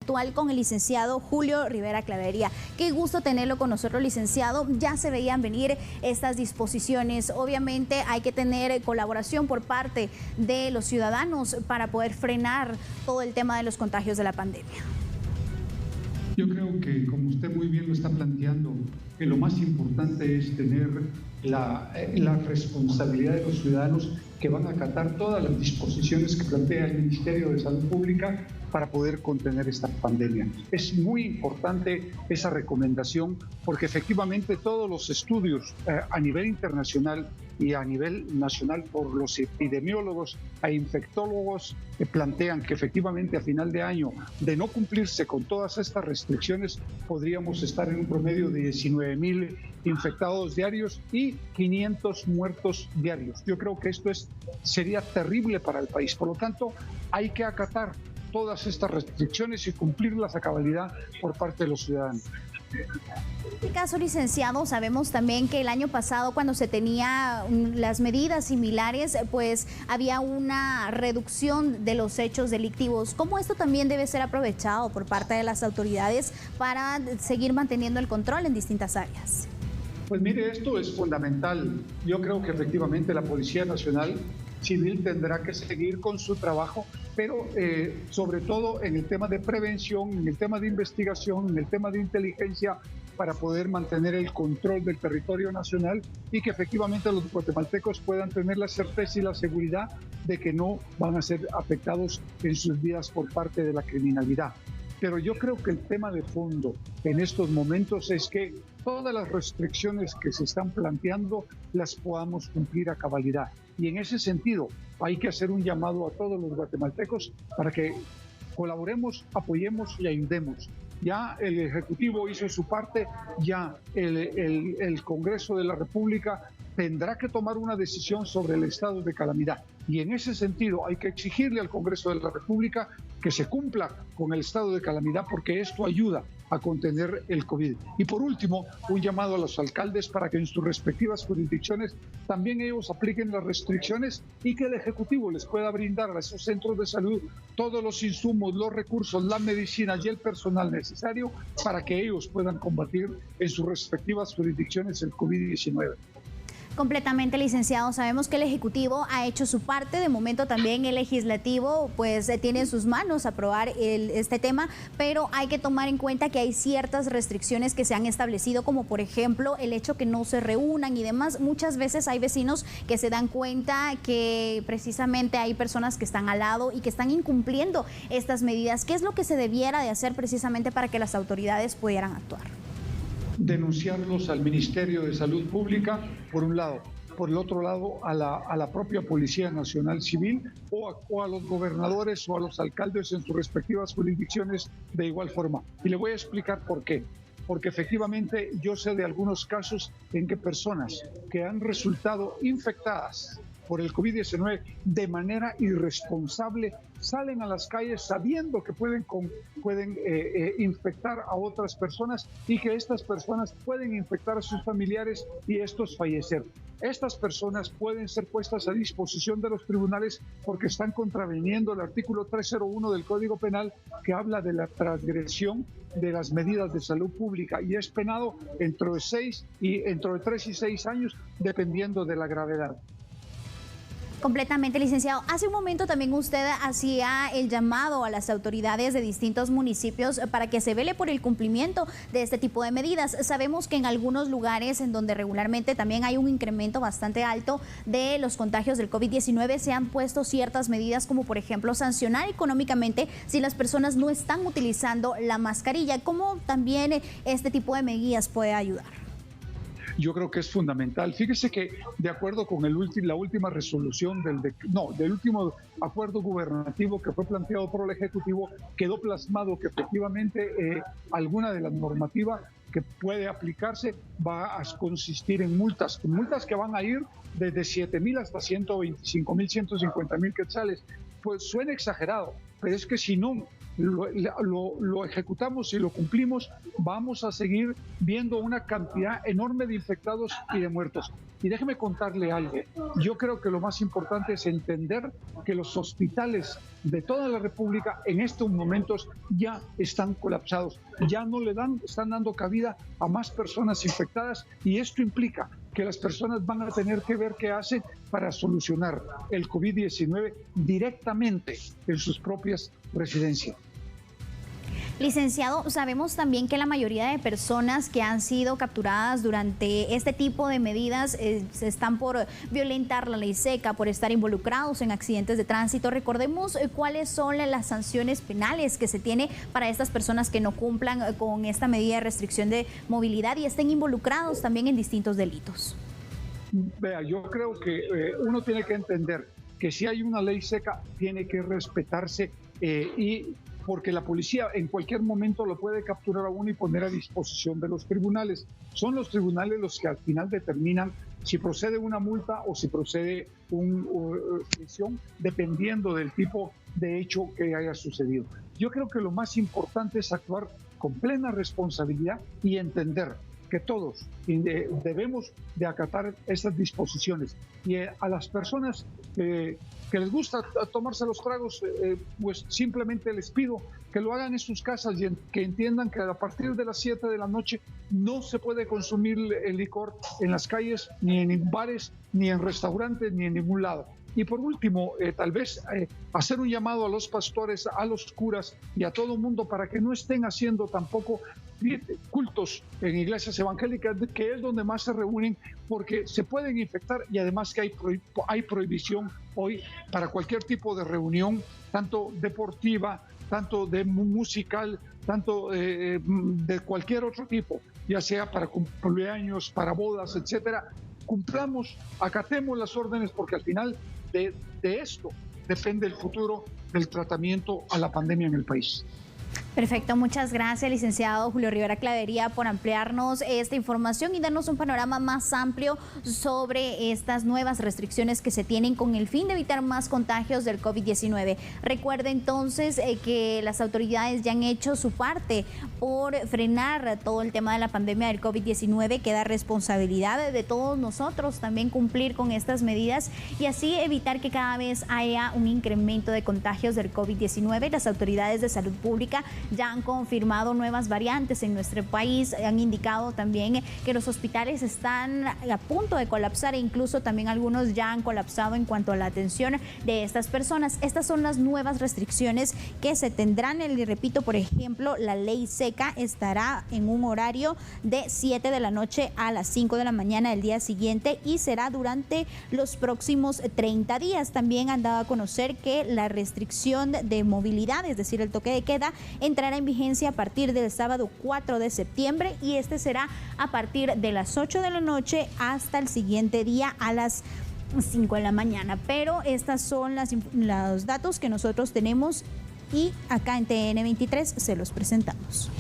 virtual con el licenciado Julio Rivera Clavería. Qué gusto tenerlo con nosotros, licenciado. Ya se veían venir estas disposiciones. Obviamente hay que tener colaboración por parte de los ciudadanos para poder frenar todo el tema de los contagios de la pandemia. Yo creo que, como usted muy bien lo está planteando, que lo más importante es tener la responsabilidad de los ciudadanos que van a acatar todas las disposiciones que plantea el Ministerio de Salud Pública para poder contener esta pandemia. Es muy importante esa recomendación porque efectivamente todos los estudios a nivel internacional y a nivel nacional por los epidemiólogos e infectólogos plantean que efectivamente a final de año, de no cumplirse con todas estas restricciones, podríamos estar en un promedio de 19,000 infectados diarios y 500 muertos diarios. Yo creo que esto sería terrible para el país. Por lo tanto, hay que acatar todas estas restricciones y cumplirlas a cabalidad por parte de los ciudadanos. En este caso, licenciado, sabemos también que el año pasado, cuando se tenía las medidas similares, pues había una reducción de los hechos delictivos. ¿Cómo esto también debe ser aprovechado por parte de las autoridades para seguir manteniendo el control en distintas áreas? Pues mire, esto es fundamental. Yo creo que efectivamente la Policía Nacional Civil tendrá que seguir con su trabajo, pero sobre todo en el tema de prevención, en el tema de investigación, en el tema de inteligencia, para poder mantener el control del territorio nacional y que efectivamente los guatemaltecos puedan tener la certeza y la seguridad de que no van a ser afectados en sus vidas por parte de la criminalidad. Pero yo creo que el tema de fondo en estos momentos es que todas las restricciones que se están planteando las podamos cumplir a cabalidad. Y en ese sentido hay que hacer un llamado a todos los guatemaltecos para que colaboremos, apoyemos y ayudemos. Ya el Ejecutivo hizo su parte, ya el Congreso de la República tendrá que tomar una decisión sobre el estado de calamidad. Y en ese sentido hay que exigirle al Congreso de la República que se cumpla con el estado de calamidad porque esto ayuda a contener el COVID. Y por último, un llamado a los alcaldes para que en sus respectivas jurisdicciones también ellos apliquen las restricciones y que el Ejecutivo les pueda brindar a esos centros de salud todos los insumos, los recursos, la medicina y el personal necesario para que ellos puedan combatir en sus respectivas jurisdicciones el COVID-19. Completamente, licenciado. Sabemos que el Ejecutivo ha hecho su parte. De momento también el Legislativo pues tiene en sus manos aprobar este tema, pero hay que tomar en cuenta que hay ciertas restricciones que se han establecido, como por ejemplo el hecho que no se reúnan y demás. Muchas veces hay vecinos que se dan cuenta que precisamente hay personas que están al lado y que están incumpliendo estas medidas. ¿Qué es lo que se debiera de hacer precisamente para que las autoridades pudieran actuar? Denunciarlos al Ministerio de Salud Pública, por un lado. Por el otro lado, a la propia Policía Nacional Civil o a los gobernadores o a los alcaldes en sus respectivas jurisdicciones de igual forma. Y le voy a explicar por qué. Porque efectivamente yo sé de algunos casos en que personas que han resultado infectadas por el COVID-19 de manera irresponsable salen a las calles sabiendo que pueden infectar a otras personas y que estas personas pueden infectar a sus familiares y estos fallecer. Estas personas pueden ser puestas a disposición de los tribunales porque están contraviniendo el artículo 301 del Código Penal que habla de la transgresión de las medidas de salud pública y es penado entre 3 y 6 años dependiendo de la gravedad. Completamente, licenciado. Hace un momento también usted hacía el llamado a las autoridades de distintos municipios para que se vele por el cumplimiento de este tipo de medidas. Sabemos que en algunos lugares en donde regularmente también hay un incremento bastante alto de los contagios del COVID-19 se han puesto ciertas medidas como por ejemplo sancionar económicamente si las personas no están utilizando la mascarilla. ¿Cómo también este tipo de medidas puede ayudar? Yo creo que es fundamental. Fíjese que de acuerdo con la última resolución del último acuerdo gubernativo que fue planteado por el Ejecutivo, quedó plasmado que efectivamente alguna de las normativas que puede aplicarse va a consistir en multas que van a ir desde 7,000 hasta 125,000, 150,000 quetzales. Pues suena exagerado, pero es que si no lo ejecutamos y lo cumplimos, vamos a seguir viendo una cantidad enorme de infectados y de muertos. Y déjeme contarle algo. Yo creo que lo más importante es entender que los hospitales de toda la República en estos momentos ya están colapsados, ya no están dando cabida a más personas infectadas, y esto implica que las personas van a tener que ver qué hacen para solucionar el COVID-19 directamente en sus propias residencias. Licenciado, sabemos también que la mayoría de personas que han sido capturadas durante este tipo de medidas están por violentar la ley seca, por estar involucrados en accidentes de tránsito. Recordemos cuáles son las sanciones penales que se tiene para estas personas que no cumplan con esta medida de restricción de movilidad y estén involucrados también en distintos delitos. Vea, yo creo que uno tiene que entender que si hay una ley seca, tiene que respetarse y porque la policía en cualquier momento lo puede capturar a uno y poner a disposición de los tribunales. Son los tribunales los que al final determinan si procede una multa o si procede una prisión, dependiendo del tipo de hecho que haya sucedido. Yo creo que lo más importante es actuar con plena responsabilidad y entender que todos debemos de acatar esas disposiciones. Y a las personas que les gusta tomarse los tragos, pues simplemente les pido que lo hagan en sus casas y que entiendan que a partir de las 7 de la noche no se puede consumir el licor en las calles, ni en bares, ni en restaurantes, ni en ningún lado. Y por último, tal vez hacer un llamado a los pastores, a los curas y a todo el mundo para que no estén haciendo tampoco cultos en iglesias evangélicas, que es donde más se reúnen, porque se pueden infectar, y además que hay prohibición hoy para cualquier tipo de reunión, tanto deportiva, tanto de musical, tanto de cualquier otro tipo, ya sea para cumpleaños, para bodas, etcétera. Cumplamos, acatemos las órdenes, porque al final de esto depende el futuro del tratamiento a la pandemia en el país. Perfecto, muchas gracias, licenciado Julio Rivera Clavería, por ampliarnos esta información y darnos un panorama más amplio sobre estas nuevas restricciones que se tienen con el fin de evitar más contagios del COVID-19. Recuerde entonces que las autoridades ya han hecho su parte por frenar todo el tema de la pandemia del COVID-19. Queda responsabilidad de todos nosotros también cumplir con estas medidas y así evitar que cada vez haya un incremento de contagios del COVID-19. Las autoridades de salud pública ya han confirmado nuevas variantes en nuestro país, han indicado también que los hospitales están a punto de colapsar e incluso también algunos ya han colapsado en cuanto a la atención de estas personas. Estas son las nuevas restricciones que se tendrán. Y repito, por ejemplo, la ley seca estará en un horario de 7 de la noche a las 5 de la mañana del día siguiente y será durante los próximos 30 días. También han dado a conocer que la restricción de movilidad, es decir, el toque de queda, entrará en vigencia a partir del sábado 4 de septiembre y este será a partir de las 8 de la noche hasta el siguiente día a las 5 de la mañana. Pero estas son los datos que nosotros tenemos y acá en TN23 se los presentamos.